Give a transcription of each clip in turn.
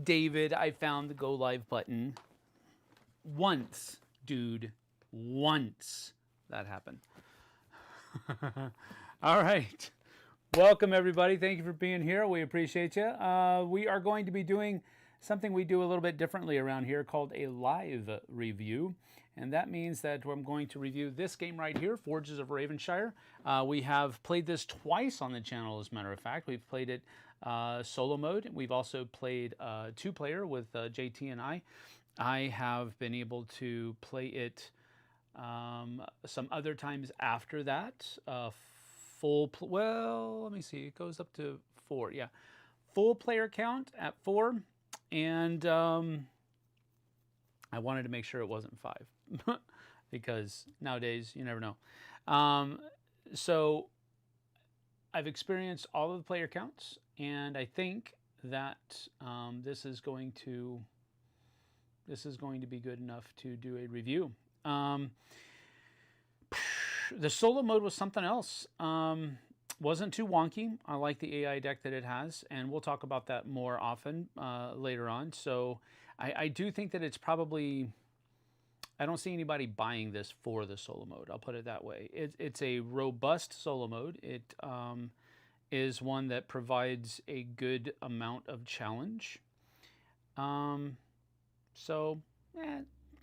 David. I found the go live button. Once, dude. Once that happened. All right. Welcome, everybody. Thank you for being here. We appreciate you. We are going to be doing something we do a little bit differently around here called a live review. And that means that I'm going to review this game right here, Forges of Ravenshire. We have played this twice on the channel, as a matter of fact. We've played it solo mode. We've also played two-player with JT and I. I have been able to play it some other times after that. Well, let me see. It goes up to 4. Yeah, full player count at 4, and I wanted to make sure it wasn't 5 because nowadays you never know. So I've experienced all of the player counts, and I think that this is going to be good enough to do a review. The solo mode was something else. Wasn't too wonky. I like the AI deck that it has, and we'll talk about that more often later on. So I do think that it's probably, I don't see anybody buying this for the solo mode. I'll put it that way. It's a robust solo mode. It is one that provides a good amount of challenge. So,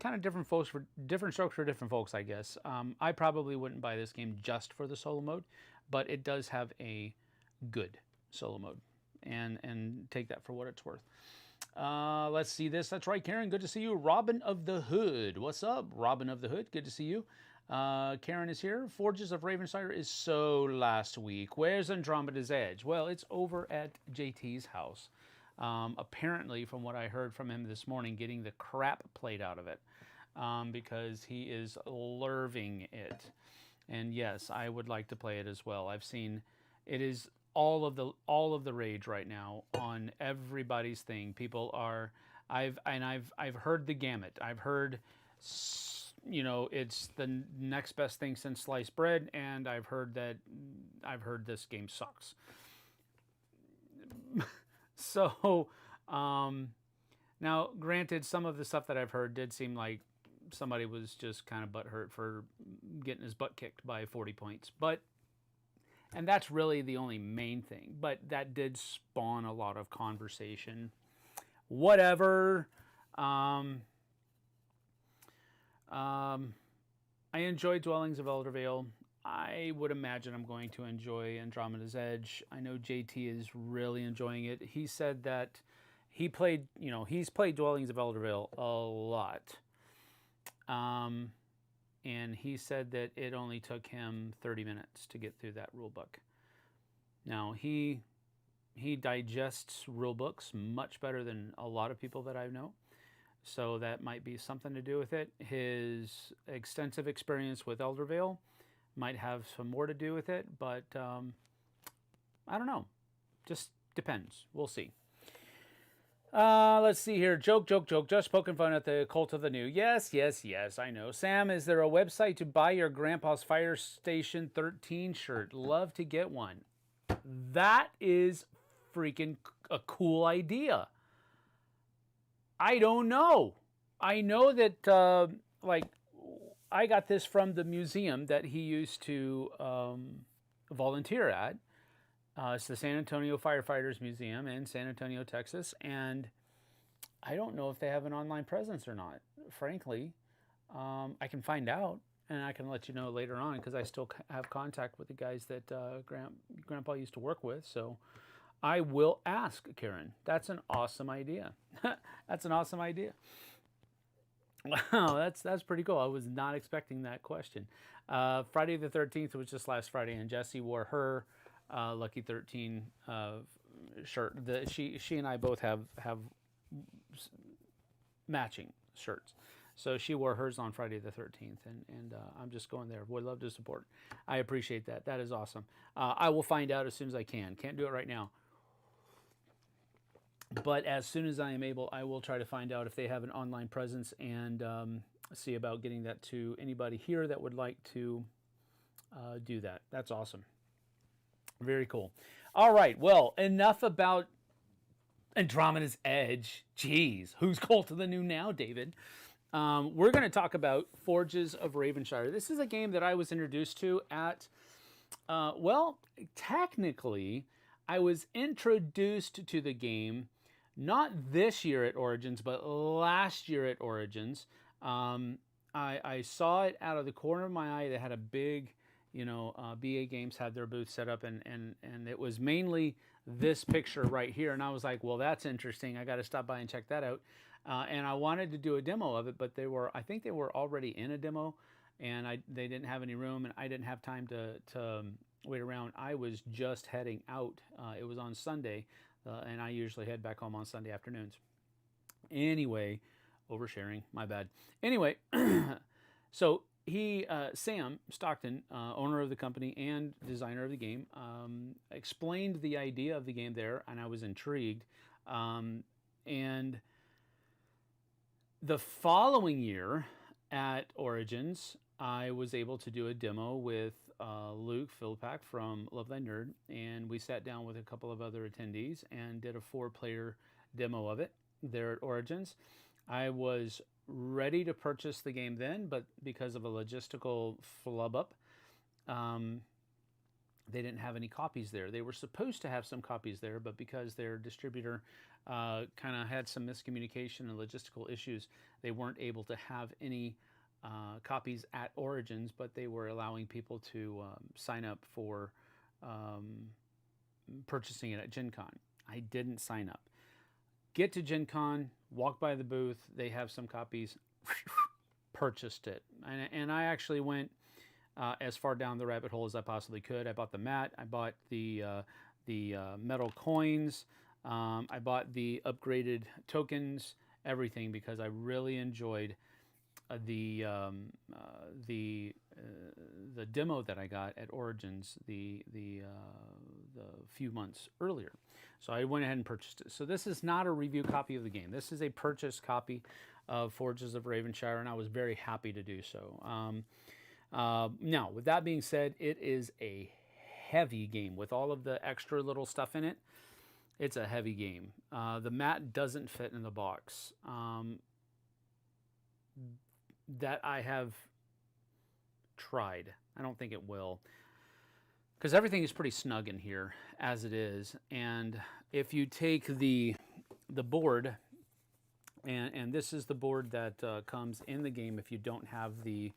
kind of different strokes for different folks, I guess. I probably wouldn't buy this game just for the solo mode, but it does have a good solo mode, and take that for what it's worth. Let's see this. That's right, Karen. Good to see you. Robin of the Hood. What's up, Robin of the Hood? Good to see you. Karen is here. Forges of Ravenshire is so last week. Where's Andromeda's Edge? Well, it's over at JT's house. Apparently, from what I heard from him this morning, getting the crap played out of it because he is loving it. And yes, I would like to play it as well. I've seen it is all of the rage right now on everybody's thing. People are I've heard the gamut. I've heard, you know, it's the next best thing since sliced bread, and I've heard this game sucks. So, now, granted, some of the stuff that I've heard did seem like somebody was just kind of butthurt for getting his butt kicked by 40 points. And that's really the only main thing. But that did spawn a lot of conversation. Whatever. I enjoyed Dwellings of Eldervale. I would imagine I'm going to enjoy Andromeda's Edge. I know JT is really enjoying it. He said that he's played Dwellings of Eldervale a lot. And he said that it only took him 30 minutes to get through that rule book. Now, he digests rule books much better than a lot of people that I know. So that might be something to do with it. His extensive experience with Eldervale might have some more to do with it, but I don't know. Just depends. We'll see. Let's see here. Joke. Just poking fun at the Cult of the New. Yes, I know. Sam, is there a website to buy your Grandpa's Fire Station 13 shirt? Love to get one. That is freaking a cool idea. I don't know. I know that, I got this from the museum that he used to volunteer at. It's the San Antonio Firefighters Museum in San Antonio, Texas. And I don't know if they have an online presence or not, frankly. I can find out, and I can let you know later on because I still have contact with the guys that Grandpa used to work with. So I will ask, Karen. That's an awesome idea. That's an awesome idea. Wow, that's pretty cool. I was not expecting that question. Friday the 13th was just last Friday, and Jessie wore her Lucky 13 shirt. She and I both have matching shirts. So she wore hers on Friday the 13th, and I'm just going there. Would love to support. I appreciate that. That is awesome. I will find out as soon as I can. Can't do it right now. But as soon as I am able, I will try to find out if they have an online presence and see about getting that to anybody here that would like to do that. That's awesome. Very cool. All right. Well, enough about Andromeda's Edge. Jeez, who's Cult of the New now, David? We're going to talk about Forges of Ravenshire. This is a game that I was introduced to at, well, technically, I was introduced to the game not this year at Origins, but last year at Origins. I saw it out of the corner of my eye. They had a big, BA Games had their booth set up, and it was mainly this picture right here. And I was like, well, that's interesting. I got to stop by and check that out. And I wanted to do a demo of it, but I think they were already in a demo, and they didn't have any room, and I didn't have time to wait around. I was just heading out. It was on Sunday, and I usually head back home on Sunday afternoons. Anyway, oversharing, my bad. Anyway, so Sam Stockton, owner of the company and designer of the game, explained the idea of the game there, and I was intrigued. And the following year at Origins, I was able to do a demo with Luke Philpak from Love Thy Nerd, and we sat down with a couple of other attendees and did a 4-player demo of it there at Origins. I was ready to purchase the game then, but because of a logistical flub up, they didn't have any copies there. They were supposed to have some copies there, but because their distributor kind of had some miscommunication and logistical issues, they weren't able to have any copies at Origins, but they were allowing people to sign up for purchasing it at Gen Con. I didn't sign up. Get to Gen Con, walk by the booth, they have some copies, purchased it. And I actually went as far down the rabbit hole as I possibly could. I bought the mat, I bought the metal coins, I bought the upgraded tokens, everything, because I really enjoyed the demo that I got at Origins the few months earlier. So I went ahead and purchased it. So this is not a review copy of the game. This is a purchased copy of Forges of Ravenshire, and I was very happy to do so. Now, with that being said, it is a heavy game with all of the extra little stuff in it. It's a heavy game. The mat doesn't fit in the box. That I have tried. I don't think it will, because everything is pretty snug in here as it is. And if you take the board, and this is the board that comes in the game if you don't have the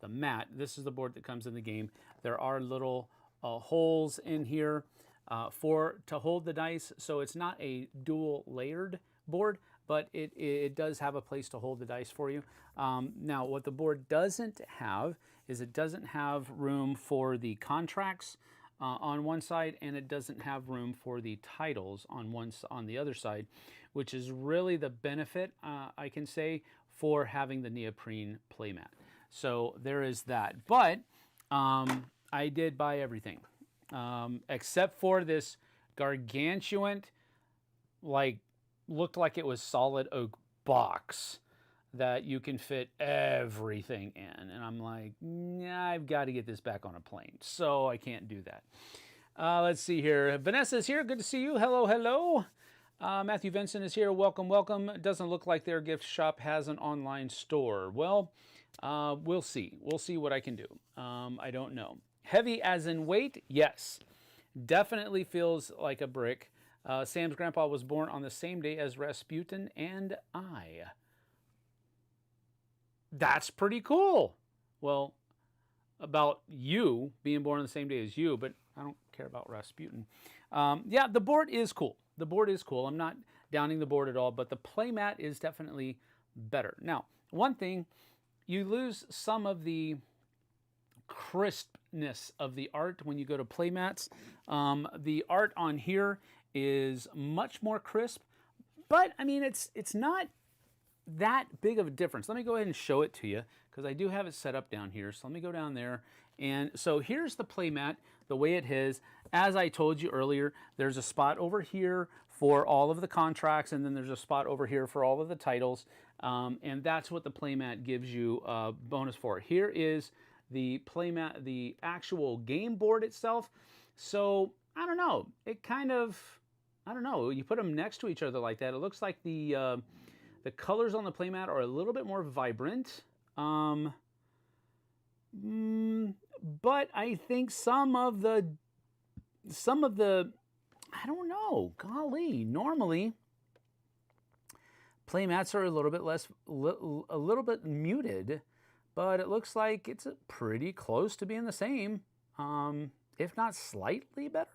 mat. This is the board that comes in the game. There are little holes in here to hold the dice, so it's not a dual layered board, but it does have a place to hold the dice for you. Now, what the board doesn't have is it doesn't have room for the contracts on one side, and it doesn't have room for the titles on the other side, which is really the benefit, I can say, for having the neoprene playmat. So there is that. But I did buy everything, except for this gargantuan, looked like it was solid oak box that you can fit everything in. And I'm like, nah, I've got to get this back on a plane, so I can't do that. Let's see here. Vanessa's here. Good to see you. Hello, hello. Matthew Vincent is here. Welcome, welcome. It doesn't look like their gift shop has an online store. Well, we'll see. We'll see what I can do. I don't know. Heavy as in weight? Yes. Definitely feels like a brick. Sam's grandpa was born on the same day as Rasputin and I. That's pretty cool. Well, about you being born on the same day as you, but I don't care about Rasputin. Yeah, the board is cool. The board is cool. I'm not downing the board at all, but the playmat is definitely better. Now, one thing, you lose some of the crispness of the art when you go to playmats. The art on here is much more crisp, but I mean, it's not that big of a difference. Let me go ahead and show it to you, because I do have it set up down here. So let me go down there. And so here's the playmat, the way it is. As I told you earlier, there's a spot over here for all of the contracts, and then there's a spot over here for all of the titles. And that's what the playmat gives you a bonus for. Here is the playmat, the actual game board itself. So I don't know, it kind of, I don't know, you put them next to each other like that, it looks like the colors on the playmat are a little bit more vibrant. But I think some of the, I don't know, golly, normally playmats are a little bit less, a little bit muted, but it looks like it's pretty close to being the same, if not slightly better.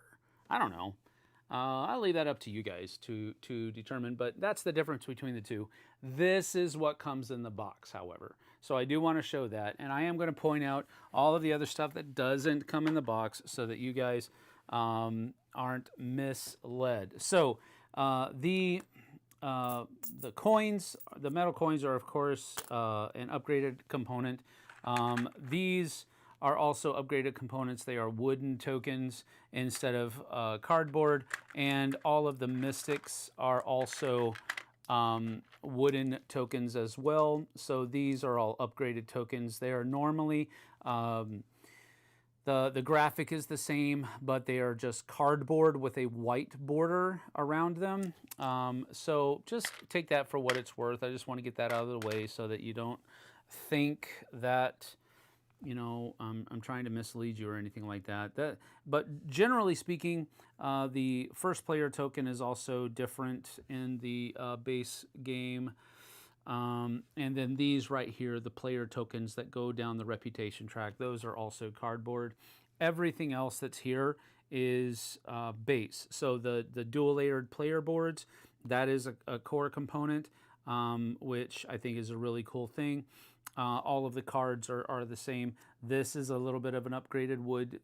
I don't know. I'll leave that up to you guys to determine, but that's the difference between the two. This is what comes in the box, however. So I do want to show that, and I am going to point out all of the other stuff that doesn't come in the box so that you guys aren't misled. So the coins, the metal coins are, of course, an upgraded component. These are also upgraded components. They are wooden tokens instead of cardboard, and all of the mystics are also wooden tokens as well. So these are all upgraded tokens. They are normally, the graphic is the same, but they are just cardboard with a white border around them. So just take that for what it's worth. I just want to get that out of the way so that you don't think that, you know, I'm trying to mislead you or anything like that. But generally speaking, the first player token is also different in the base game. And then these right here, the player tokens that go down the reputation track, those are also cardboard. Everything else that's here is base. So the dual layered player boards, that is a core component, which I think is a really cool thing. All of the cards are the same. This is a little bit of an upgraded wood.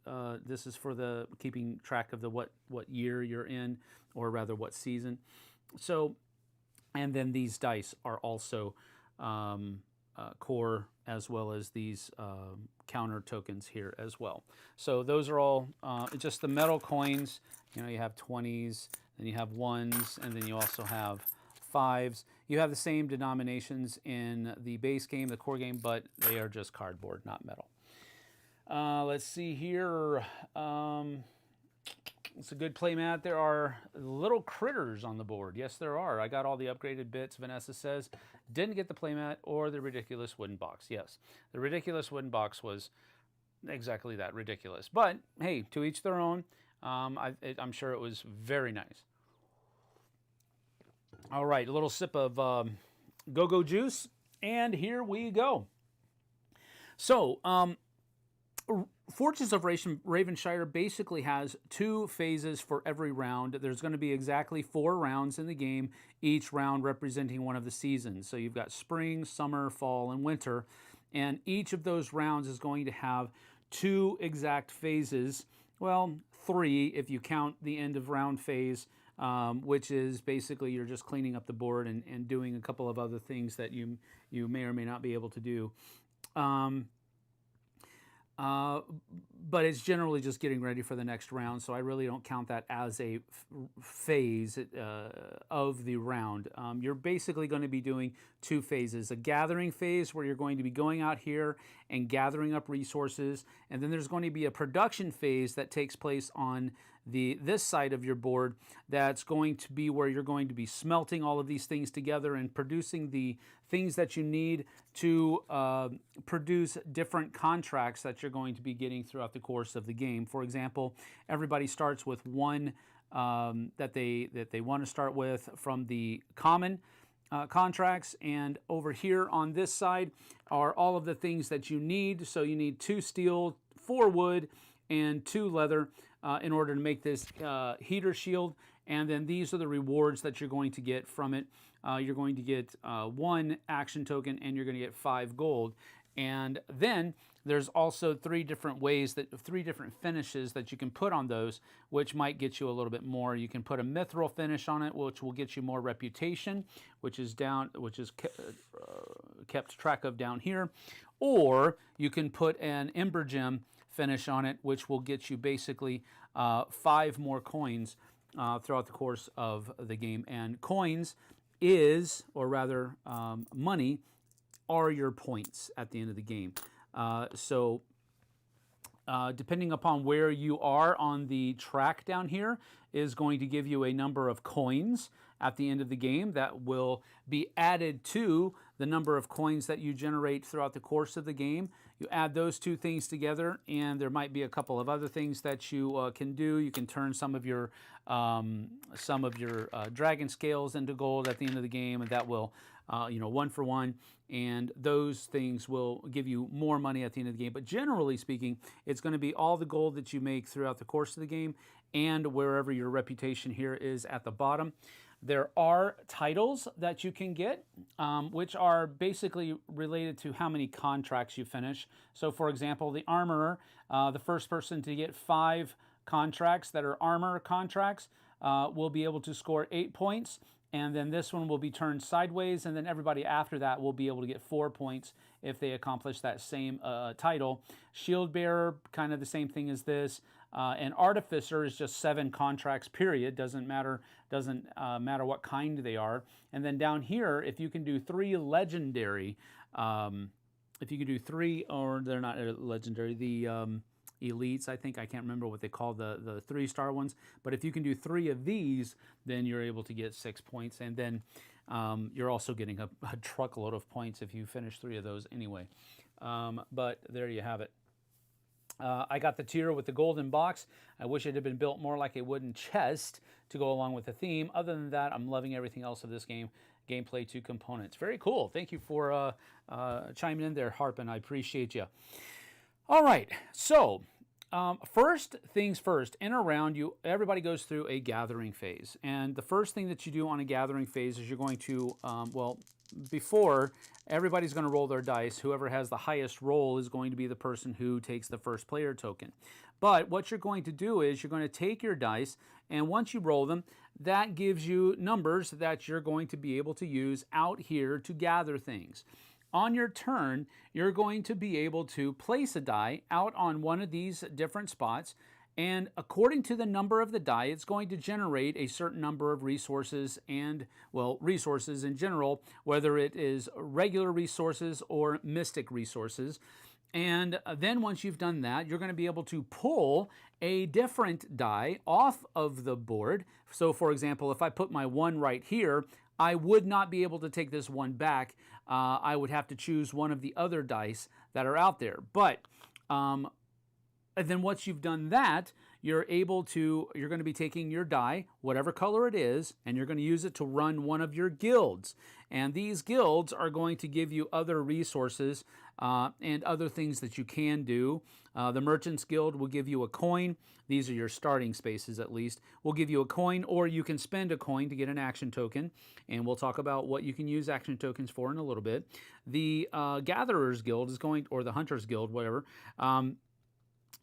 This is for the keeping track of the what year you're in, or rather what season. So, and then these dice are also core, as well as these counter tokens here as well. So those are all just the metal coins. You know, you have 20s, then you have 1s, and then you also have 5s. You have the same denominations in the base game, the core game, but they are just cardboard, not metal. Let's see here. It's a good playmat. There are little critters on the board. Yes, there are. I got all the upgraded bits, Vanessa says. Didn't get the playmat or the ridiculous wooden box. Yes, the ridiculous wooden box was exactly that, ridiculous. But hey, to each their own. I'm sure it was very nice. All right, a little sip of go-go juice, and here we go. So, Fortunes of Ravenshire basically has 2 phases for every round. There's going to be exactly 4 rounds in the game, each round representing one of the seasons. So you've got spring, summer, fall, and winter, and each of those rounds is going to have 2 exact phases. Well, 3 if you count the end of round phase, which is basically you're just cleaning up the board and doing a couple of other things that you may or may not be able to do. But it's generally just getting ready for the next round, so I really don't count that as a phase of the round. You're basically going to be doing 2 phases. A gathering phase where you're going to be going out here and gathering up resources, and then there's going to be a production phase that takes place on this side of your board. That's going to be where you're going to be smelting all of these things together and producing the things that you need to produce different contracts that you're going to be getting throughout the course of the game. For example, everybody starts with one that they want to start with from the common contracts, and over here on this side are all of the things that you need. So you need 2 steel, 4 wood, and 2 leather in order to make this heater shield. And then these are the rewards that you're going to get from it. You're going to get 1 action token, and you're going to get 5 gold. And then there's also 3 different ways, 3 different finishes that you can put on those, which might get you a little bit more. You can put a mithril finish on it, which will get you more reputation, which is kept track of down here. Or you can put an ember gem finish on it, which will get you basically 5 more coins throughout the course of the game. And coins is, or rather money, are your points at the end of the game. So depending upon where you are on the track down here, is going to give you a number of coins at the end of the game that will be added to the number of coins that you generate throughout the course of the game. You add those two things together, and there might be a couple of other things that you can do. You can turn some of your dragon scales into gold at the end of the game, and that will, one for one. And those things will give you more money at the end of the game. But generally speaking, it's going to be all the gold that you make throughout the course of the game and wherever your reputation here is at the bottom. There are titles that you can get, which are basically related to how many contracts you finish. So for example, the armorer, the first person to get 5 contracts that are armor contracts will be able to score 8 points. And then this one will be turned sideways, and then everybody after that will be able to get 4 points if they accomplish that same title. Shield bearer, kind of the same thing as this. And artificer is just 7 contracts, period. Doesn't matter what kind they are. And then down here, if you can do 3 legendary, if you can do 3, or they're not legendary, the elites, I can't remember what they call the 3-star ones, but if you can do 3 of these, then you're able to get 6 points, and then you're also getting a truckload of points if you finish 3 of those anyway. But there you have it. I got the tier with the golden box. I wish it had been built more like a wooden chest to go along with the theme. Other than that, I'm loving everything else of this game. Gameplay 2 components. Very cool. Thank you for chiming in there, Harpin. I appreciate you. All right, so first things first, in a round, everybody goes through a gathering phase. And the first thing that you do on a gathering phase is you're going to, before, everybody's going to roll their dice. Whoever has the highest roll is going to be the person who takes the first player token. But what you're going to do is you're going to take your dice, and once you roll them, that gives you numbers that you're going to be able to use out here to gather things. On your turn, you're going to be able to place a die out on one of these different spots, and according to the number of the die, it's going to generate a certain number of resources and, resources in general, whether it is regular resources or mystic resources. And then once you've done that, you're going to be able to pull a different die off of the board. So for example, if I put my 1 right here, I would not be able to take this 1 back. I would have to choose one of the other dice that are out there. But and then once you've done that, you're going to be taking your die, whatever color it is, and you're going to use it to run one of your guilds. And these guilds are going to give you other resources and other things that you can do. The Merchant's Guild will give you a coin. These are your starting spaces, at least. We'll give you a coin, or you can spend a coin to get an action token. And we'll talk about what you can use action tokens for in a little bit. The Gatherer's Guild or the Hunter's Guild, whatever,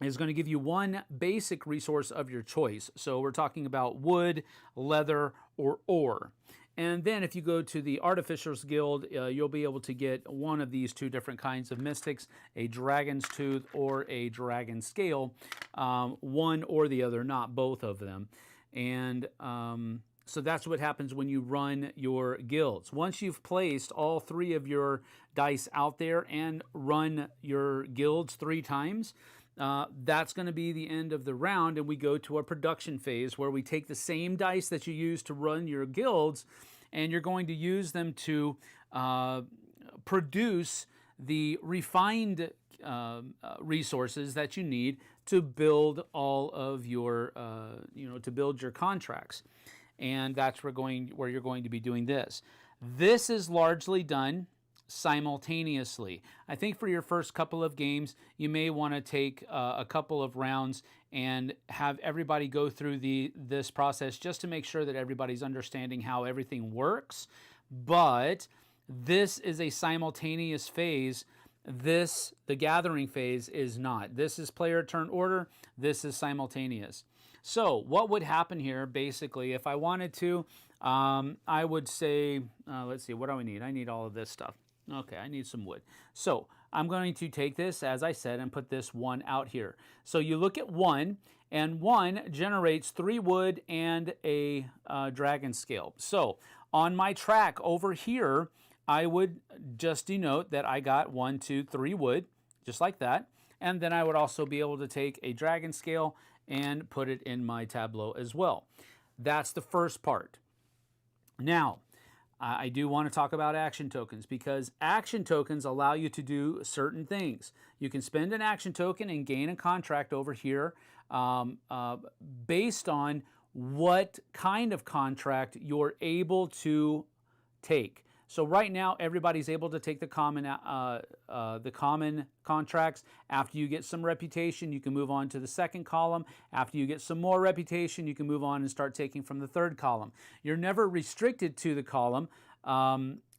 is going to give you 1 basic resource of your choice. So we're talking about wood, leather, or ore. And then if you go to the Artificer's Guild, you'll be able to get one of these 2 different kinds of mystics, a Dragon's Tooth or a Dragon Scale, one or the other, not both of them. And so that's what happens when you run your guilds. Once you've placed all 3 of your dice out there and run your guilds 3 times, that's going to be the end of the round, and we go to a production phase where we take the same dice that you use to run your guilds, and you're going to use them to produce the refined resources that you need to build all of your, to build your contracts. And that's where you're going to be doing this. This is largely done simultaneously. I think for your first couple of games, you may want to take a couple of rounds and have everybody go through this process just to make sure that everybody's understanding how everything works. But this is a simultaneous phase. The gathering phase is not. This is player turn order. This is simultaneous. So what would happen here, basically, if I wanted to, I would say, let's see, what do I need? I need all of this stuff. Okay, I need some wood. So I'm going to take this, as I said, and put this 1 out here. So you look at 1, and 1 generates 3 wood and a dragon scale. So on my track over here, I would just denote that I got 1, 2, 3 wood, just like that. And then I would also be able to take a dragon scale and put it in my tableau as well. That's the first part. Now, I do want to talk about action tokens, because action tokens allow you to do certain things. You can spend an action token and gain a contract over here based on what kind of contract you're able to take. So right now, everybody's able to take the common contracts. After you get some reputation, you can move on to the second column. After you get some more reputation, you can move on and start taking from the third column. You're never restricted to the column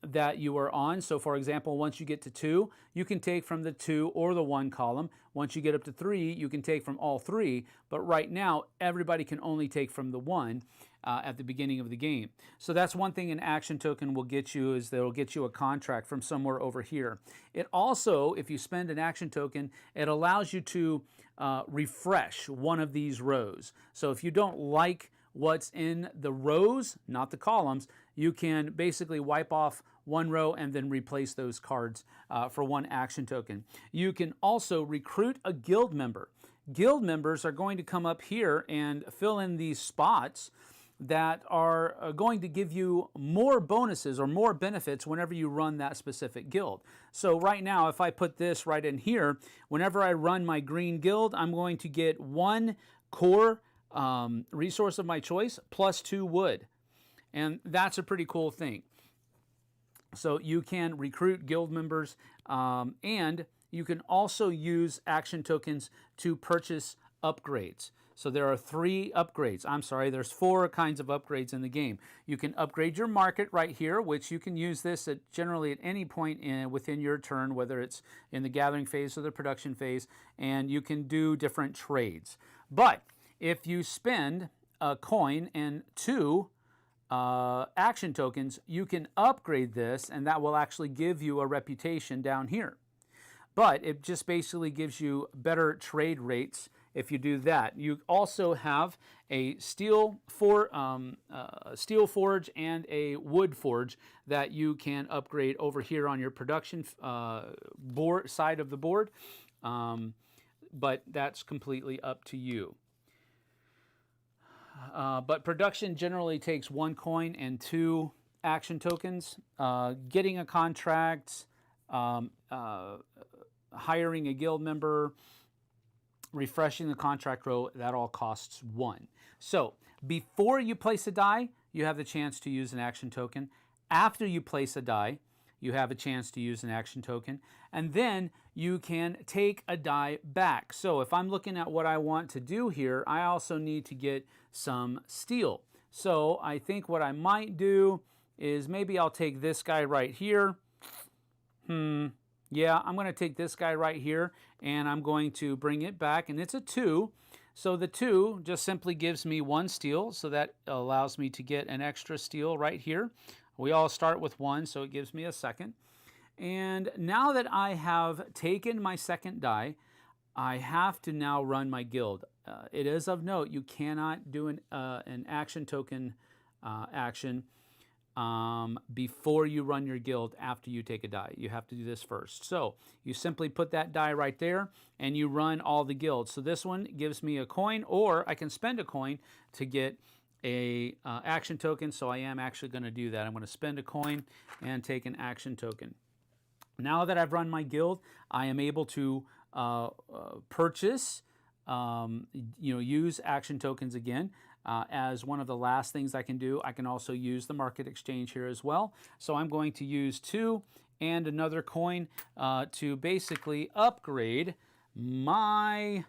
that you are on. So for example, once you get to 2, you can take from the 2 or the 1 column. Once you get up to 3, you can take from all 3. But right now, everybody can only take from the 1 at the beginning of the game. So that's one thing an action token will get you, is they'll get you a contract from somewhere over here. It also, if you spend an action token, it allows you to refresh one of these rows. So if you don't like what's in the rows, not the columns, you can basically wipe off one row and then replace those cards for one action token. You can also recruit a guild member. Guild members are going to come up here and fill in these spots that are going to give you more bonuses or more benefits whenever you run that specific guild. So right now, if I put this right in here, whenever I run my green guild, I'm going to get 1 core resource of my choice plus 2 wood. And that's a pretty cool thing. So you can recruit guild members, and you can also use action tokens to purchase upgrades. So there are 3 upgrades. I'm sorry, there's 4 kinds of upgrades in the game. You can upgrade your market right here, which you can use this at generally at any point within your turn, whether it's in the gathering phase or the production phase, and you can do different trades. But if you spend a coin and 2 action tokens, you can upgrade this, and that will actually give you a reputation down here. But it just basically gives you better trade rates if you do that. You also have a steel forge and a wood forge that you can upgrade over here on your production board side of the board, but that's completely up to you. But production generally takes 1 coin and 2 action tokens. Getting a contract, hiring a guild member, refreshing the contract row, that all costs 1. So before you place a die, you have the chance to use an action token. After you place a die, you have a chance to use an action token. And then you can take a die back. So if I'm looking at what I want to do here, I also need to get some steel. So I think what I might do is maybe I'll take this guy right here. Yeah, I'm going to take this guy right here, and I'm going to bring it back, and it's a 2. So the 2 just simply gives me 1 steel, so that allows me to get an extra steel right here. We all start with 1, so it gives me a second. And now that I have taken my second die, I have to now run my guild. It is of note, you cannot do an action token action before you run your guild after you take a die. You have to do this first. So you simply put that die right there and you run all the guilds. So this one gives me a coin, or I can spend a coin to get a action token. So I am actually going to do that. I'm going to spend a coin and take an action token. Now that I've run my guild, I am able to purchase, use action tokens again. As one of the last things I can do. I can also use the market exchange here as well. So I'm going to use 2 and another coin to basically upgrade my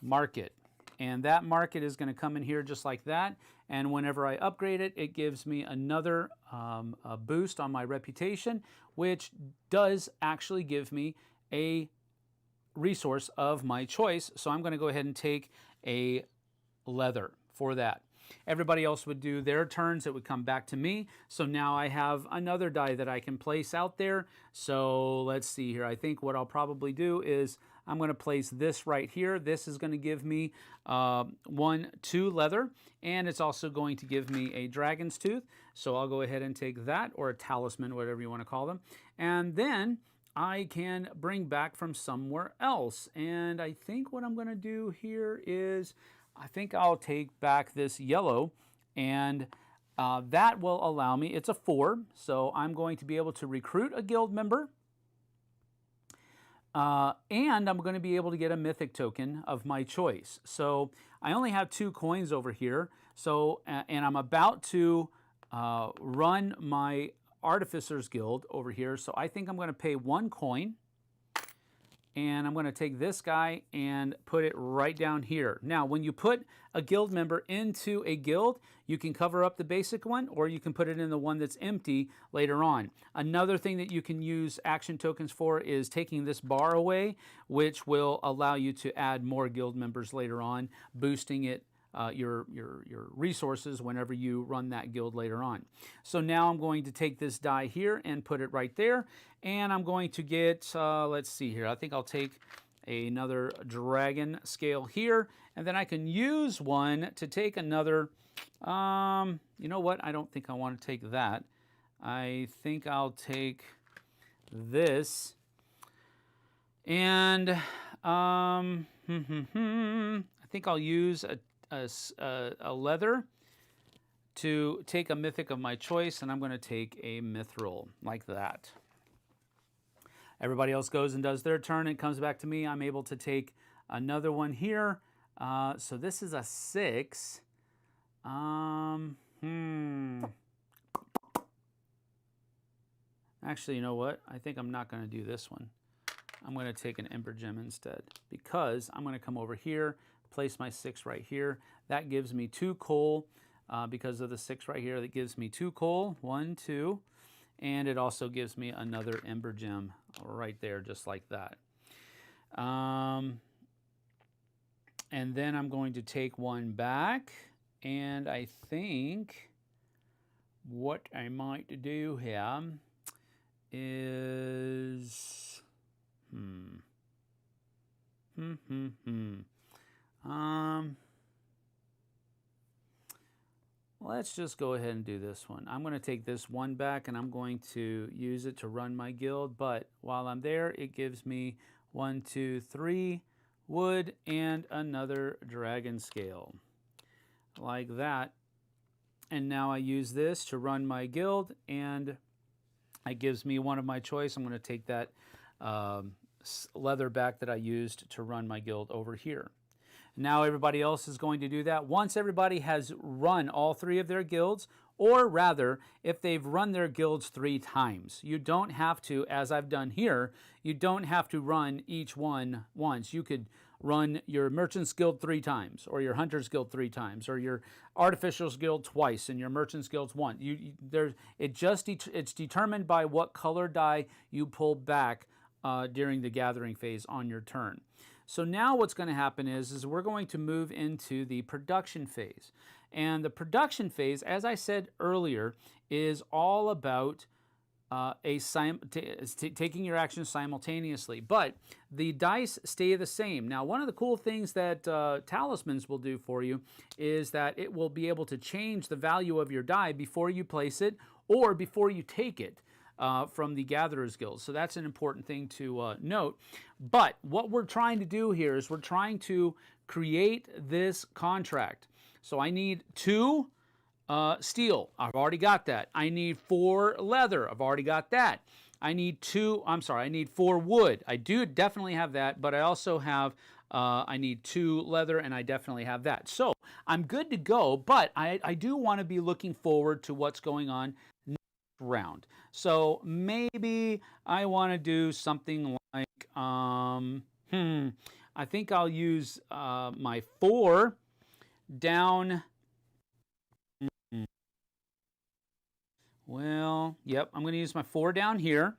market. And that market is going to come in here just like that. And whenever I upgrade it, it gives me another boost on my reputation, which does actually give me a resource of my choice. So I'm going to go ahead and take a leather for that. Everybody else would do their turns. It would come back to me. So now I have another die that I can place out there. So let's see here. I think what I'll probably do is I'm going to place this right here. This is going to give me 2 leather, and it's also going to give me a dragon's tooth. So I'll go ahead and take that, or a talisman, whatever you want to call them. And then I can bring back from somewhere else. And I think what I'm going to do here is I think I'll take back this yellow, and that will allow me, it's a 4, so I'm going to be able to recruit a guild member, and I'm going to be able to get a mythic token of my choice. So I only have 2 coins over here, so and I'm about to run my Artificer's Guild over here, so I think I'm going to pay 1 coin, and I'm going to take this guy and put it right down here. Now, when you put a guild member into a guild, you can cover up the basic one, or you can put it in the one that's empty later on. Another thing that you can use action tokens for is taking this bar away, which will allow you to add more guild members later on, boosting it your resources whenever you run that guild later on. So now I'm going to take this die here and put it right there, and I'm going to get, let's see here, I think I'll take another dragon scale here, and then I can use one to take another, you know what, I don't think I want to take that. I think I'll take this, and I think I'll use a leather to take a mythic of my choice, and I'm going to take a mithril like that. Everybody else goes and does their turn. It comes back to me. I'm able to take another one here. So this is a 6. Actually, you know what? I think I'm not going to do this one. I'm going to take an Ember Gem instead, because I'm going to come over here, place my 6 right here. That gives me 2 coal because of the 6 right here. That gives me 2 coal, 1, 2, and it also gives me another Ember Gem right there, just like that. And then I'm going to take one back, and I think what I might do here is let's just go ahead and do this one. I'm going to take this one back, and I'm going to use it to run my guild, but while I'm there, it gives me 1, 2, 3 wood and another dragon scale like that. And now I use this to run my guild, and it gives me one of my choice. I'm going to take that leather back that I used to run my guild over here. Now everybody else is going to do that. Once everybody has run all 3 of their guilds, or rather, if they've run their guilds 3 times, you don't have to, as I've done here, you don't have to run each one once. You could run your Merchant's Guild 3 times, or your Hunter's Guild 3 times, or your Artificial's Guild twice, and your Merchant's Guild once. It's determined by what color die you pull back during the gathering phase on your turn. So now what's going to happen is we're going to move into the production phase. And the production phase, as I said earlier, is all about taking your actions simultaneously. But the dice stay the same. Now, one of the cool things that talismans will do for you is that it will be able to change the value of your die before you place it or before you take it from the Gatherer's Guild. So that's an important thing to note. But what we're trying to do here is we're trying to create this contract. So I need 2 steel. I've already got that. I need 4 leather. I've already got that. I need 4 wood. I do definitely have that, but I also have, I need 2 leather, and I definitely have that. So I'm good to go, but I do want to be looking forward to what's going on next round. So maybe I want to do something like, I think I'll use my 4 down. Well, yep, I'm going to use my 4 down here.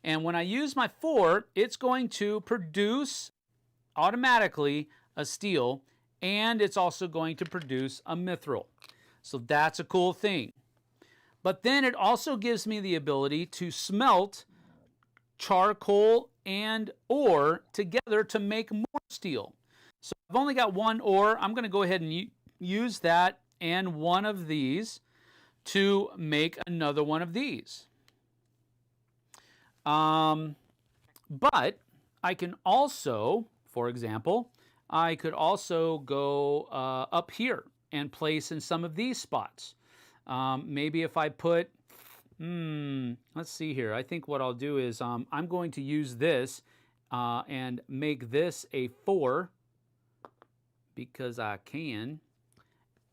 And when I use my 4, it's going to produce automatically a steel, and it's also going to produce a mithril. So that's a cool thing. But then it also gives me the ability to smelt charcoal and ore together to make more steel. So I've only got 1 ore. I'm going to go ahead and use that and one of these to make another one of these. But I can also, for example, I could also go up here and place in some of these spots. Maybe if I put, let's see here. I think what I'll do is I'm going to use this and make this a 4 because I can.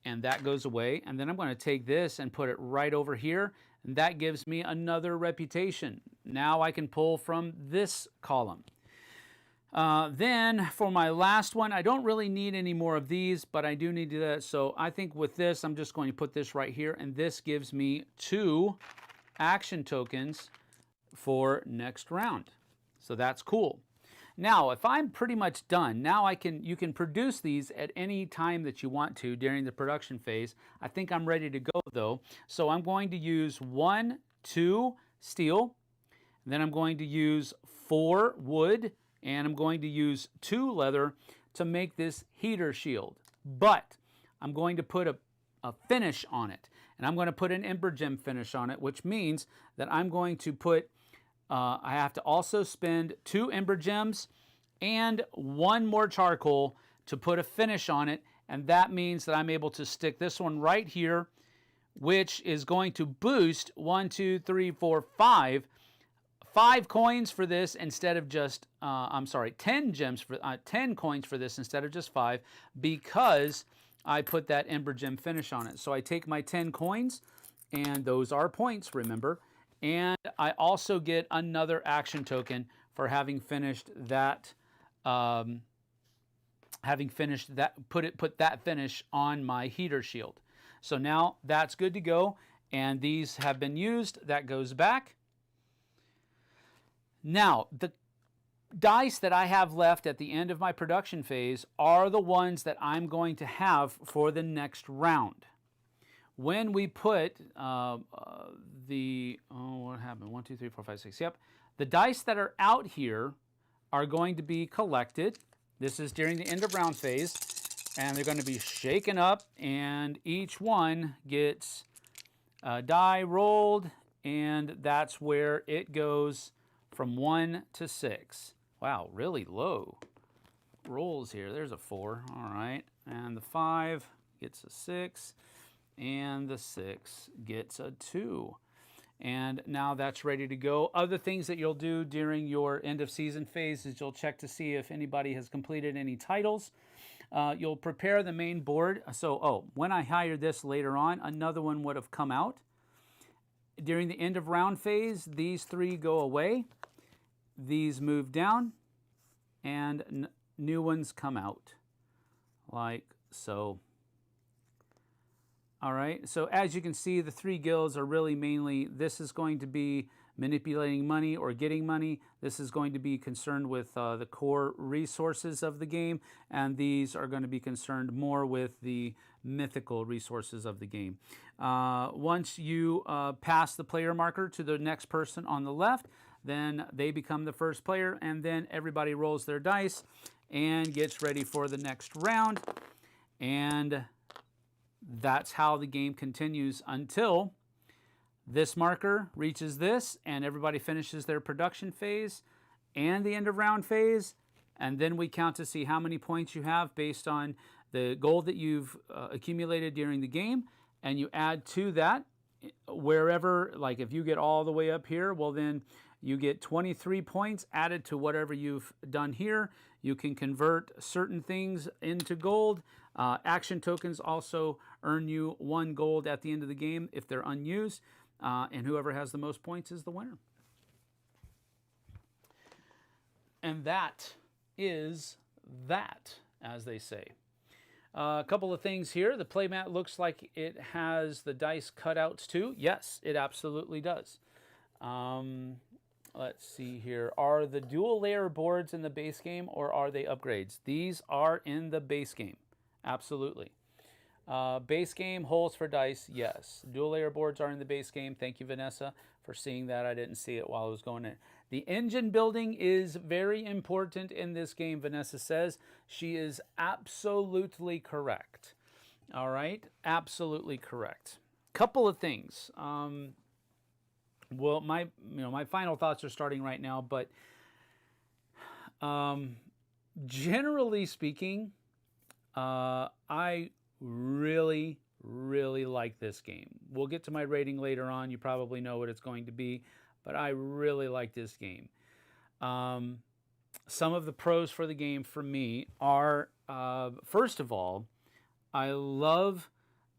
And that goes away. And then I'm going to take this and put it right over here. And that gives me another reputation. Now I can pull from this column. Then for my last one, I don't really need any more of these, but I do need to do that. So I think with this, I'm just going to put this right here. And this gives me 2 action tokens for next round. So that's cool. Now, if I'm pretty much done, now you can produce these at any time that you want to during the production phase. I think I'm ready to go though. So I'm going to use 1, 2 steel, then I'm going to use 4 wood, and I'm going to use 2 leather to make this heater shield. But I'm going to put a finish on it, and I'm going to put an ember gem finish on it, which means that I'm going to put I have to also spend 2 ember gems and 1 more charcoal to put a finish on it. And that means that I'm able to stick this one right here, which is going to boost 1, 2, 3, 4, 5 coins for this instead of just, 10 gems for 10 coins for this instead of just 5, because I put that ember gem finish on it. So I take my 10 coins, and those are points, remember. And I also get another action token for having finished that, put that finish on my heater shield. So now that's good to go, and these have been used. That goes back. Now, the dice that I have left at the end of my production phase are the ones that I'm going to have for the next round. When we put what happened? 1, 2, 3, 4, 5, 6. Yep. The dice that are out here are going to be collected. This is during the end of round phase, and they're going to be shaken up, and each one gets a die rolled, and that's where it goes from 1 to 6. Wow, really low rolls here. There's a 4. All right. And the 5 gets a 6. And the 6 gets a 2. And now that's ready to go. Other things that you'll do during your end of season phase is you'll check to see if anybody has completed any titles. You'll prepare the main board. So, when I hired this later on, another one would have come out. During the end of round phase, these 3 go away. These move down, and new ones come out, like so. All right, so as you can see, the 3 guilds are really mainly, this is going to be manipulating money or getting money. This is going to be concerned with the core resources of the game, and these are going to be concerned more with the mythical resources of the game. Once you pass the player marker to the next person on the left, then they become the first player, and then everybody rolls their dice and gets ready for the next round. And that's how the game continues until this marker reaches this, and everybody finishes their production phase and the end of round phase. And then we count to see how many points you have based on the gold that you've accumulated during the game. And you add to that wherever, like if you get all the way up here, well then you get 23 points added to whatever you've done here. You can convert certain things into gold. Action tokens also earn you 1 gold at the end of the game if they're unused. And whoever has the most points is the winner. And that is that, as they say. A couple of things here. The playmat looks like it has the dice cutouts too. Yes, it absolutely does. Let's see here. Are the dual layer boards in the base game, or are they upgrades? These are in the base game. Absolutely. Base game, holes for dice, yes. Dual layer boards are in the base game. Thank you, Vanessa, for seeing that. I didn't see it while I was going in. The engine building is very important in this game, Vanessa says. She is absolutely correct. All right, absolutely correct. Couple of things. Well, my final thoughts are starting right now, but Um, Generally speaking, I really, really like this game. We'll get to my rating later on. You probably know what it's going to be, but I really like this game. Um, some of the pros for the game for me are, first of all, I love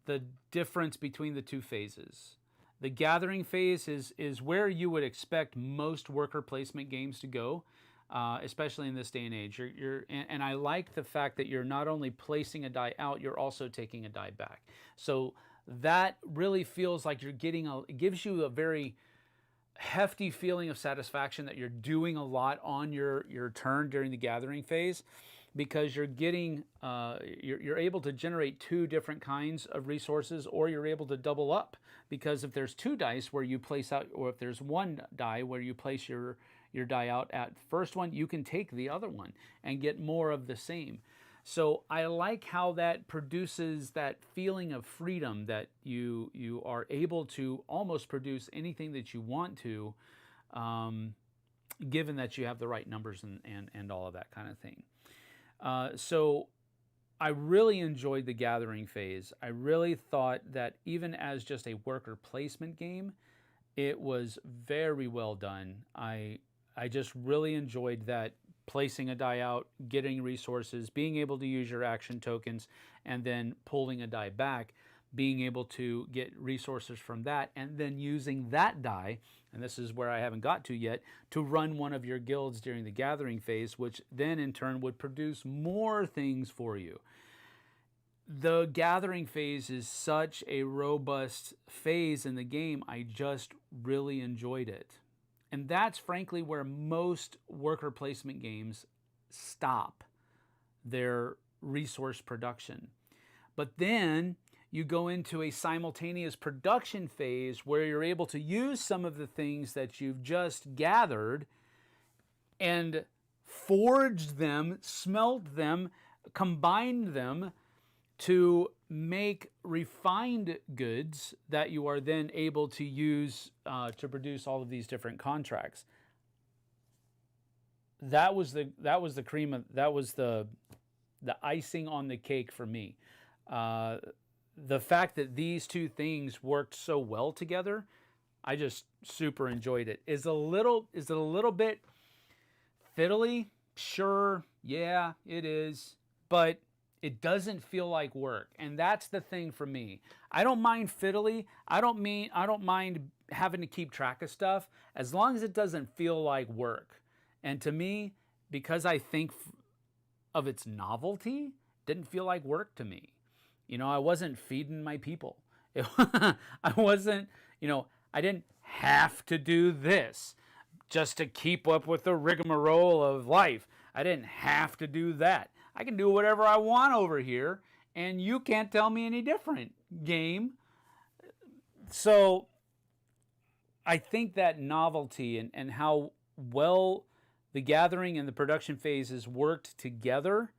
the difference between the two phases. The gathering phase is where you would expect most worker placement games to go, especially in this day and age. And I like the fact that you're not only placing a die out, you're also taking a die back. So that really feels like you're getting it gives you a very hefty feeling of satisfaction that you're doing a lot on your turn during the gathering phase, because you're getting you're able to generate two different kinds of resources, or you're able to double up, because if there's two dice where you place out, or if there's one die where you place your die out at first one, you can take the other one and get more of the same. So I like how that produces that feeling of freedom, that you are able to almost produce anything that you want to, given that you have the right numbers and all of that kind of thing. So I really enjoyed the gathering phase. I really thought that even as just a worker placement game, it was very well done. I just really enjoyed that, placing a die out, getting resources, being able to use your action tokens, and then pulling a die back, being able to get resources from that, and then using that die, and this is where I haven't got to yet, to run one of your guilds during the gathering phase, which then in turn would produce more things for you. The gathering phase is such a robust phase in the game. I just really enjoyed it. And that's frankly where most worker placement games stop their resource production. But then you go into a simultaneous production phase where you're able to use some of the things that you've just gathered and forged them, smelt them, combined them to make refined goods that you are then able to use to produce all of these different contracts. That was the cream of, that was the icing on the cake for me. The fact that these two things worked so well together, I just super enjoyed it. Is it a little bit fiddly? Sure, yeah, it is, but it doesn't feel like work, and that's the thing for me. I don't mind fiddly. I don't mind having to keep track of stuff, as long as it doesn't feel like work. And to me, because I think of its novelty, it didn't feel like work to me. You know, I wasn't feeding my people. I wasn't, I didn't have to do this just to keep up with the rigmarole of life. I didn't have to do that. I can do whatever I want over here, and you can't tell me any different, game. So I think that novelty and how well the gathering and the production phases worked together,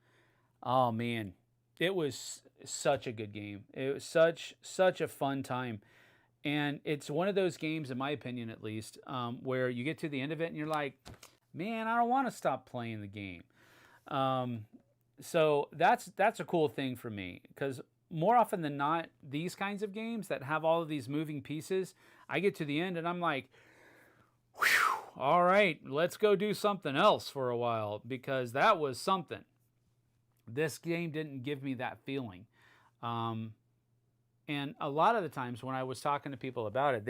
oh man, it was such a good game. It was such a fun time. And it's one of those games, in my opinion at least, where you get to the end of it and you're like, man, I don't want to stop playing the game. So that's a cool thing for me, because more often than not, these kinds of games that have all of these moving pieces, I get to the end and I'm like, whew, all right, let's go do something else for a while, because that was something. This game didn't give me that feeling. And a lot of the times when I was talking to people about it,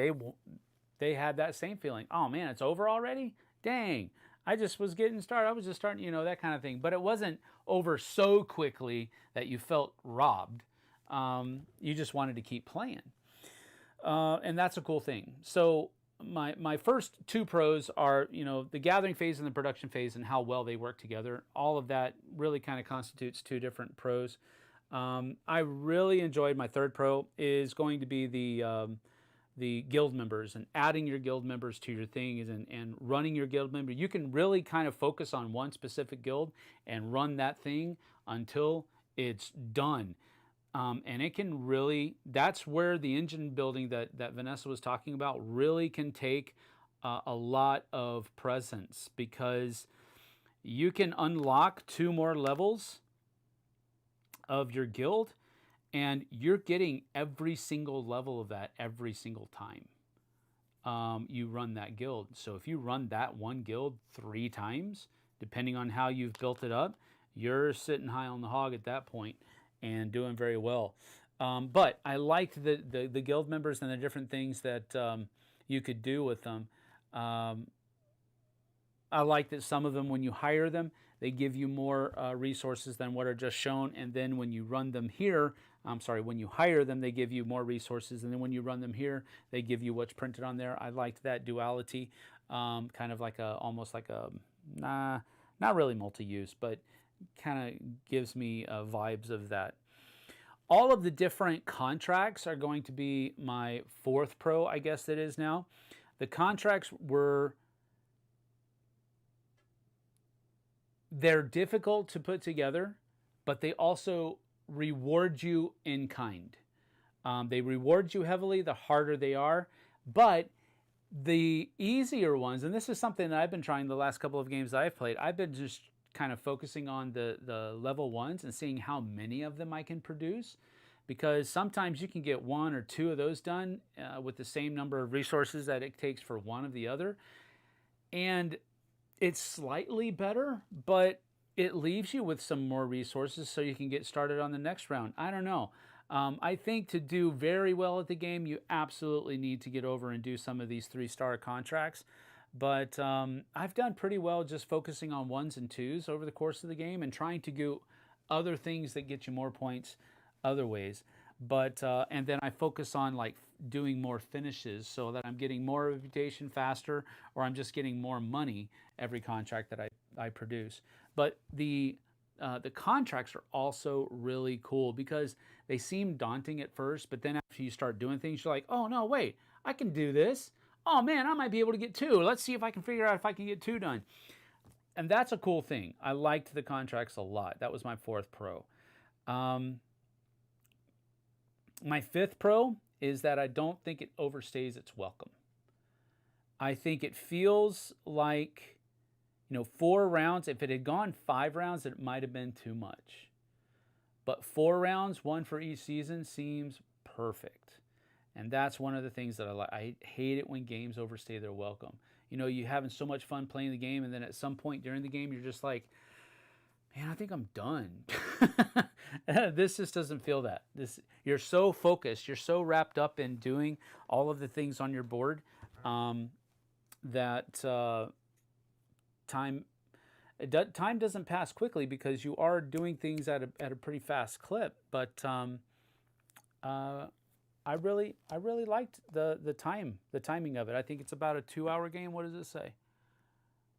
they had that same feeling. Oh man, it's over already? Dang. I just was getting started. I was just starting, that kind of thing. But it wasn't over so quickly that you felt robbed. You just wanted to keep playing. And that's a cool thing. So my first two pros are, the gathering phase and the production phase, and how well they work together. All of that really kind of constitutes two different pros. I really enjoyed, my third pro is going to be the guild members, and adding your guild members to your things, and running your guild member. You can really kind of focus on one specific guild and run that thing until it's done. And it can really, that's where the engine building that Vanessa was talking about really can take a lot of presence, because you can unlock 2 more levels of your guild, and you're getting every single level of that every single time you run that guild. So if you run that one guild 3 times, depending on how you've built it up, you're sitting high on the hog at that point and doing very well. But I liked the guild members and the different things that you could do with them. I like that some of them, when you hire them, they give you more resources than what are just shown. And then when you run them here, when you hire them, they give you more resources. And then when you run them here, they give you what's printed on there. I liked that duality, kind of like almost like a, not really multi-use, but kind of gives me vibes of that. All of the different contracts are going to be my 4th pro, I guess it is now. The contracts they're difficult to put together, but they also reward you in kind. They reward you heavily the harder they are, but the easier ones, and this is something that I've been trying the last couple of games that I've played, I've been just kind of focusing on the level 1s and seeing how many of them I can produce, because sometimes you can get 1 or 2 of those done with the same number of resources that it takes for one of the other, and it's slightly better, but it leaves you with some more resources so you can get started on the next round. I don't know. I think to do very well at the game, you absolutely need to get over and do some of these 3-star contracts. But I've done pretty well just focusing on 1s and 2s over the course of the game and trying to do other things that get you more points other ways. But and then I focus on like doing more finishes so that I'm getting more reputation faster, or I'm just getting more money every contract that I produce. But the contracts are also really cool because they seem daunting at first, but then after you start doing things, you're like, oh no, wait, I can do this. Oh man, I might be able to get 2. Let's see if I can figure out if I can get 2 done. And that's a cool thing. I liked the contracts a lot. That was my 4th pro. My 5th pro is that I don't think it overstays its welcome. I think it feels like, 4 rounds. If it had gone 5 rounds, it might have been too much. But 4 rounds, 1 for each season, seems perfect. And that's one of the things that I like. I hate it when games overstay their welcome. You're having so much fun playing the game, and then at some point during the game, you're just like, man, I think I'm done. This just doesn't feel that. You're so focused. You're so wrapped up in doing all of the things on your board that time doesn't pass quickly because you are doing things at a pretty fast clip. But I really liked the timing of it. I think it's about a 2-hour game. What does it say?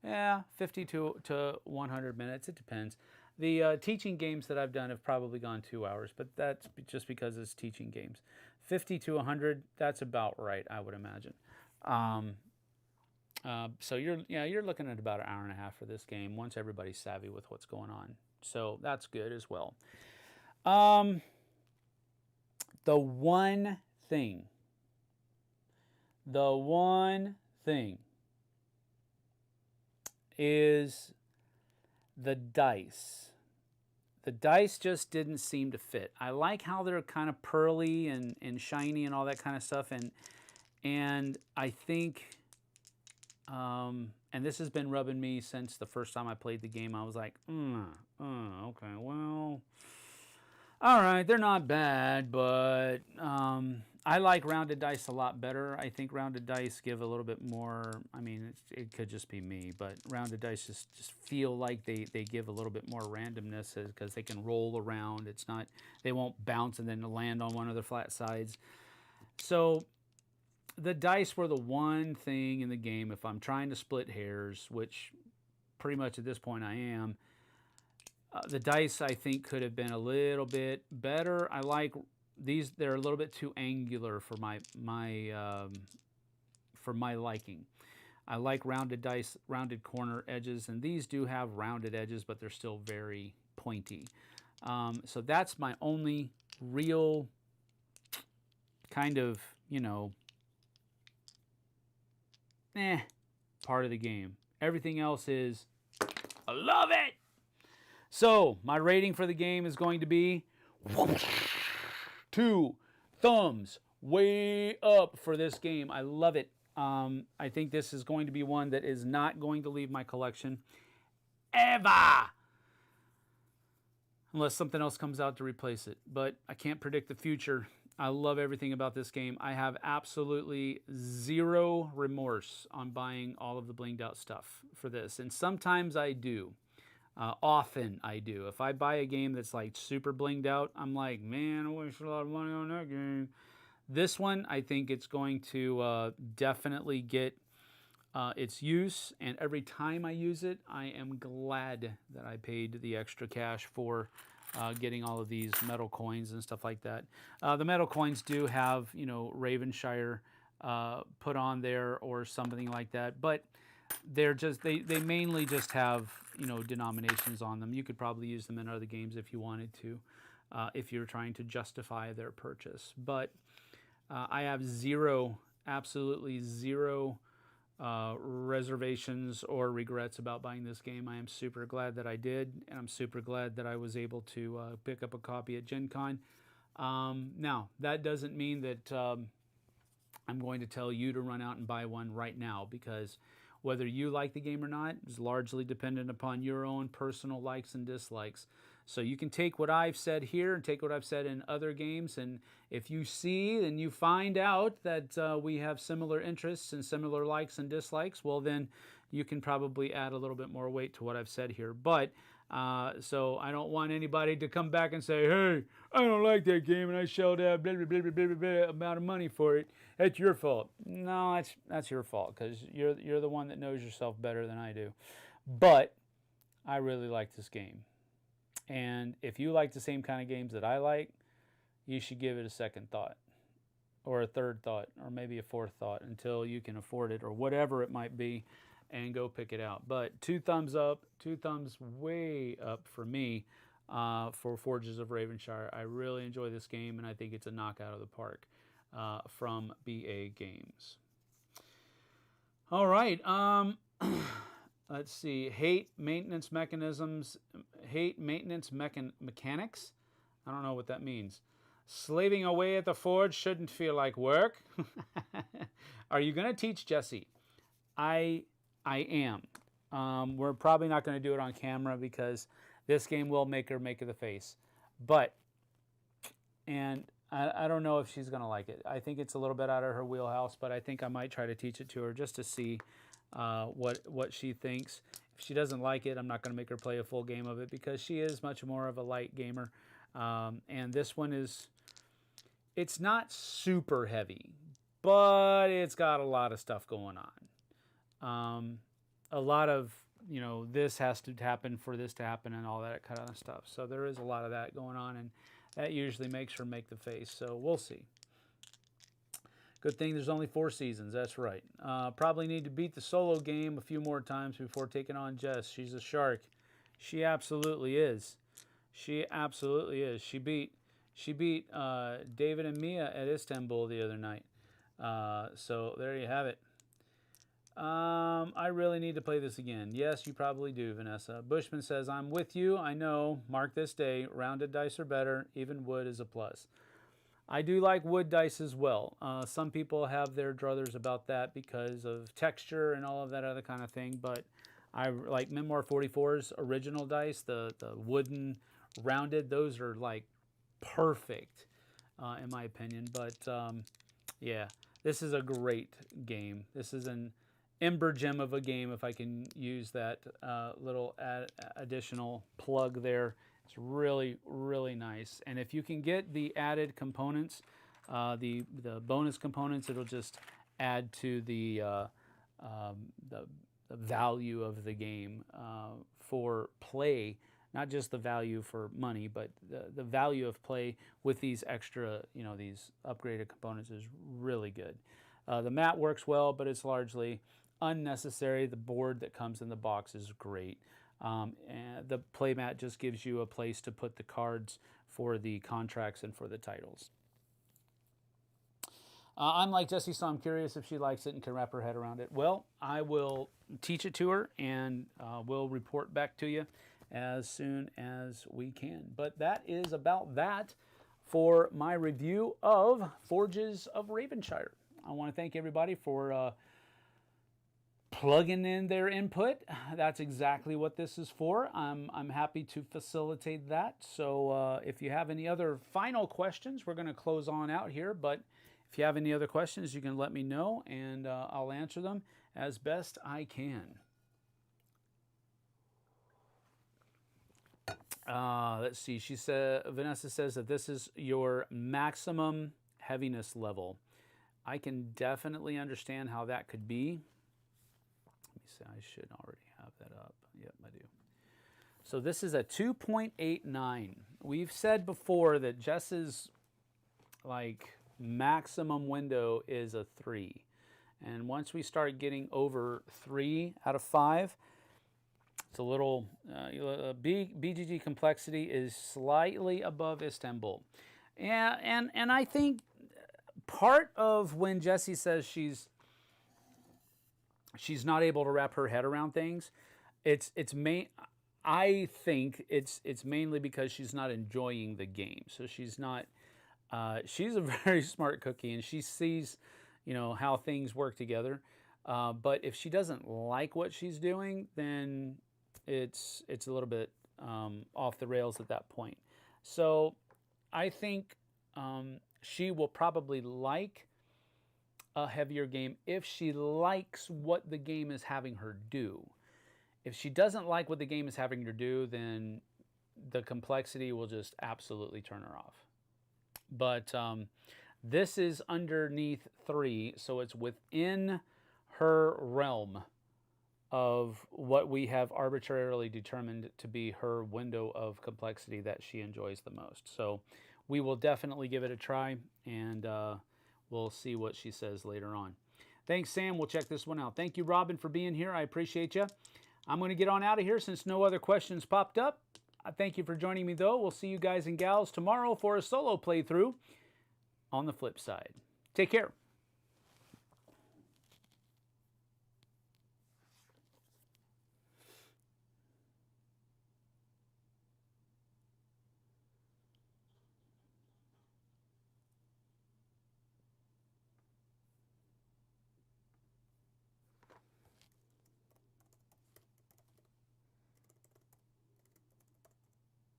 Yeah, 50 to 100 minutes. It depends. The teaching games that I've done have probably gone 2 hours, but that's just because it's teaching games. 50 to 100, that's about right, I would imagine. So you're looking at about an hour and a half for this game once everybody's savvy with what's going on. So that's good as well. The one thing is the dice. The dice just didn't seem to fit. I like how they're kind of pearly and shiny and all that kind of stuff. And I think, and this has been rubbing me since the first time I played the game. I was like, okay, well, all right, they're not bad, but I like rounded dice a lot better. I think rounded dice give a little bit more, I mean, it could just be me, but rounded dice just feel like they give a little bit more randomness because they can roll around. It's not, they won't bounce and then land on one of the flat sides. So the dice were the one thing in the game, if I'm trying to split hairs, which pretty much at this point I am, the dice I think could have been a little bit better. I like these; they're a little bit too angular for my liking. I like rounded dice, rounded corner edges, and these do have rounded edges, but they're still very pointy. So that's my only real kind of, part of the game. Everything else is I love it. So my rating for the game is going to be 2 thumbs way up for this game. I love it. I think this is going to be one that is not going to leave my collection ever, unless something else comes out to replace it. But I can't predict the future. I love everything about this game. I have absolutely zero remorse on buying all of the blinged out stuff for this. And sometimes I do. Often I do. If I buy a game that's like super blinged out, I'm like, man, I wasted a lot of money on that game. This one, I think it's going to definitely get its use. And every time I use it, I am glad that I paid the extra cash for getting all of these metal coins and stuff like that. The metal coins do have, you know, Ravenshire put on there or something like that, but they're just they mainly just have, you know, denominations on them. You could probably use them in other games if you wanted to, if you're trying to justify their purchase. But I have zero, absolutely zero reservations or regrets about buying this game. I am super glad that I did, and I'm super glad that I was able to pick up a copy at Gen Con. Now, that doesn't mean that I'm going to tell you to run out and buy one right now, because whether you like the game or not is largely dependent upon your own personal likes and dislikes. So you can take what I've said here and take what I've said in other games, and if you see and you find out that we have similar interests and similar likes and dislikes, well then you can probably add a little bit more weight to what I've said here. But so I don't want anybody to come back and say, hey, I don't like that game and I shelled out blah, blah, blah, blah, blah, blah, amount of money for it. That's your fault. No, that's your fault, because you're the one that knows yourself better than I do. But I really like this game. And if you like the same kind of games that I like, you should give it a second thought, or a third thought, or maybe a fourth thought until you can afford it, or whatever it might be, and go pick it out. But 2 thumbs up, 2 thumbs way up for me for Forges of Ravenshire. I really enjoy this game, and I think it's a knockout of the park from BA Games. All right. Let's see. Hate maintenance mechanics. I don't know what that means. Slaving away at the forge shouldn't feel like work. Are you going to teach Jesse? I am. We're probably not going to do it on camera because this game will make her make the face. But, and I don't know if she's going to like it. I think it's a little bit out of her wheelhouse, but I think I might try to teach it to her just to see what she thinks. If she doesn't like it, I'm not going to make her play a full game of it, because she is much more of a light gamer. And this one is, it's not super heavy, but it's got a lot of stuff going on. A lot of, you know, this has to happen for this to happen and all that kind of stuff. So there is a lot of that going on, and that usually makes her make the face. So we'll see. Good thing there's only 4 seasons. That's right. Probably need to beat the solo game a few more times before taking on Jess. She's a shark. She absolutely is. She absolutely is. She beat David and Mia at Istanbul the other night. So there you have it. I really need to play this again. Yes, you probably do, Vanessa. Bushman says, I'm with you. I know. Mark this day. Rounded dice are better. Even wood is a plus. I do like wood dice as well. Some people have their druthers about that because of texture and all of that other kind of thing, but I like Memoir 44's original dice, the wooden rounded. Those are like perfect in my opinion. But yeah, this is a great game. This is an ember gem of a game, if I can use that little additional plug there. It's really, really nice. And if you can get the added components, the bonus components, it'll just add to the value of the game for play. Not just the value for money, but the value of play with these extra, you know, these upgraded components is really good. The mat works well, but it's largely unnecessary. The board that comes in the box is great. And the playmat just gives you a place to put the cards for the contracts and for the titles. I'm like Jessie, so I'm curious if she likes it and can wrap her head around it. Well, I will teach it to her, and we'll report back to you as soon as we can. But that is about that for my review of Forges of Ravenshire. I want to thank everybody for plugging in their input. That's exactly what this is for. I'm happy to facilitate that. So if you have any other final questions, we're going to close on out here. But if you have any other questions, you can let me know, and I'll answer them as best I can. Let's see. Vanessa says that this is your maximum heaviness level. I can definitely understand how that could be. Let me see. I should already have that up. Yep, I do. So this is a 2.89. We've said before that Jess's maximum window is a 3. And once we start getting over 3 out of 5, it's a little, BGG complexity is slightly above Istanbul. And I think part of when Jessie says she's not able to wrap her head around things, I think it's mainly because she's not enjoying the game. So she's not, she's a very smart cookie, and she sees, how things work together. But if she doesn't like what she's doing, then it's a little bit off the rails at that point. So I think she will probably like a heavier game if she likes what the game is having her do. If she doesn't like what the game is having her do, then the complexity will just absolutely turn her off. But this is underneath 3, so it's within her realm of what we have arbitrarily determined to be her window of complexity that she enjoys the most. So we will definitely give it a try, and we'll see what she says later on. Thanks, Sam. We'll check this one out. Thank you, Robin, for being here. I appreciate you. I'm going to get on out of here since no other questions popped up. I thank you for joining me, though. We'll see you guys and gals tomorrow for a solo playthrough on the flip side. Take care.